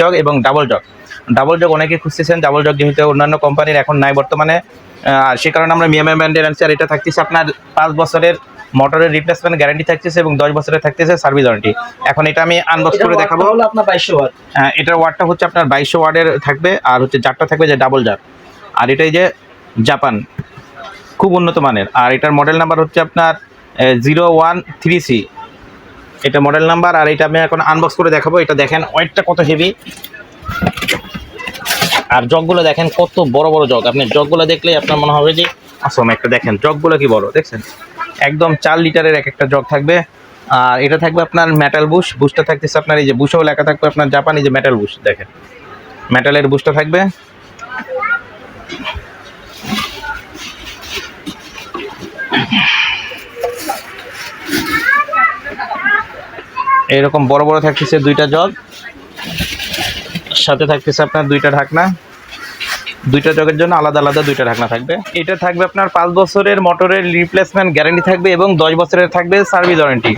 Jug এবং double jug অনেকে খুঁজতেছেন। ডাবল জগ যেহেতু অন্যান্য কোম্পানির এখন নাই বর্তমানে, সে কারণে আমরা মিয়ামা ব্র্যান্ডের আনছি। আর এটা থাকতেছে আপনার 5 বছরের মোটরের রিপ্লেসমেন্ট গ্যারান্টি থাকতেছে এবং 10 বছরের থাকতেছে সার্ভিস ওয়ারেন্টি। এখন এটা আমি আনবক্স করে দেখাবো। আপনার 2200 ওয়াট। এটার ওয়াটটা হচ্ছে আপনার 2200 ওয়াটের থাকবে, আর হচ্ছে জারটা থাকবে যে ডাবল জার। আর এটাই যে জাপান, খুব উন্নত মানের। আর এটার মডেল নাম্বার হচ্ছে আপনার 013C, এটা মডেল নাম্বার। আর এটা আমি এখন আনবক্স করে দেখাবো। এটা দেখেন ওয়েটটা কত হেভি, আর জগগুলো দেখেন কত বড় বড় জগ। আপনি জগগুলো দেখলেই আপনার মনে হবে যে আসলে একটা দেখেন জগগুলো কি বড়, দেখছেন একদম 4 লিটারের এক একটা জগ থাকবে। আর এটা থাকবে আপনার মেটাল বুশটা থাকতেছে আপনার এই যে বুশও লেখা থাকবে আপনার জাপানি যে মেটাল বুশ, দেখেন মেটালের বুশটা থাকবে। এরকম বড় বড় থাকতেছে দুইটা জগ, সাথে থাকতেছে আপনার দুইটা ঢাকনা। দুইটা জগের জন্য আলাদা আলাদা দুইটা ঢাকনা থাকবে। এটা থাকবে আপনার 5 বছরের মোটরের রিপ্লেসমেন্ট গ্যারান্টি থাকবে এবং 10 বছরের থাকবে সার্ভিস ওয়ারেন্টি।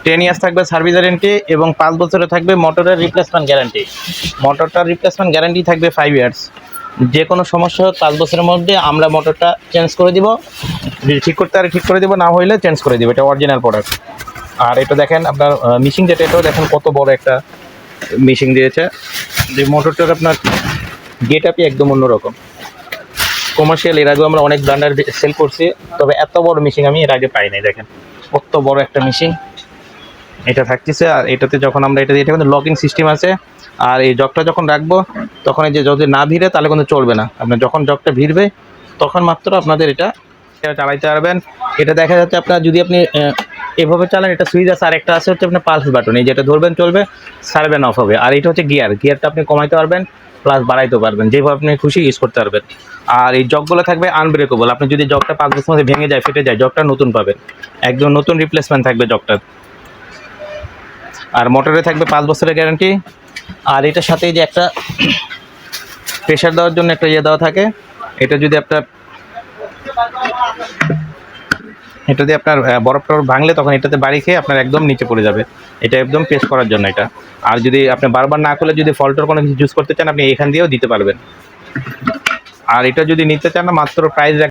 10 ইয়ার্স থাকবে সার্ভিস ওয়ারেন্টি এবং 5 বছরের থাকবে মোটরের রিপ্লেসমেন্ট গ্যারান্টি। মোটরটার রিপ্লেসমেন্ট গ্যারান্টি থাকবে 5 ইয়ার্স। যে কোনো সমস্যা 5 বছরের মধ্যে আমরা মোটরটা চেঞ্জ করে দিব, যদি ঠিক করতে পারি ঠিক করে দিব, না হইলে চেঞ্জ করে দিব। এটা অরিজিনাল প্রোডাক্ট। আর এটা দেখেন আপনার মিশিং যেটা, এটাও দেখেন কত বড় একটা মিশিং দিয়েছে। যে মোটরটার আপনার গেট আপই একদম অন্যরকম। কমার্শিয়াল এর আগেও আমরা অনেক ব্র্যান্ডের সেল করছি, তবে এত বড় মেশিন আমি এর আগে পাই নাই। দেখেন কত বড় একটা মেশিন এটা থাকতেছে। আর এটাতে যখন আমরা এটা কিন্তু লকিং সিস্টেম আছে। আর এই জগটা যখন রাখবো তখন এই যে যদি না ভিড়ে তাহলে কিন্তু চলবে না। আপনার যখন জগটা ভিড়বে তখন মাত্র আপনাদের এটা চালাইতে পারবেন। এটা দেখা যাচ্ছে আপনার যদি আপনি এভাবে চালান, এটা সুইচ আছে। আর একটা আছে হচ্ছে আপনার পালস বাটন, এই যেটা ধরবেন চলবে, সারবেন অফ হবে। আর এটা হচ্ছে গিয়ারটা আপনি কমাইতে পারবেন প্লাস বাড়াইতে পারবেন, যেভাবে আপনি খুশি ইউজ করতে পারবেন। আর এই জগগুলো থাকবে আনব্রেকেবল। আপনি যদি জগটা 5 বছর মধ্যে ভেঙে যায়, ফেটে যায়, জগটা নতুন পাবেন, একদম নতুন রিপ্লেসমেন্ট থাকবে জগটার। আর মোটরে থাকবে 5 বছরের গ্যারান্টি। আর এটার সাথে যে একটা প্রেশার দেওয়ার জন্য একটা ইয়ে দেওয়া থাকে, এটা যদি আপনার বরফ ভাঙলে তখন এটাতে বাড়ি খেয়ে আপনার একদম নিচে পড়ে যাবে। এটা একদম পেস্ট করার জন্য এটা। আর যদি আপনি বারবার না করলে যদি ফল্টের কোনো কিছু ইউজ করতে চান, আপনি এখান দিয়েও দিতে পারবেন। আর এটা যদি নিতে চান না, মাত্র প্রাইস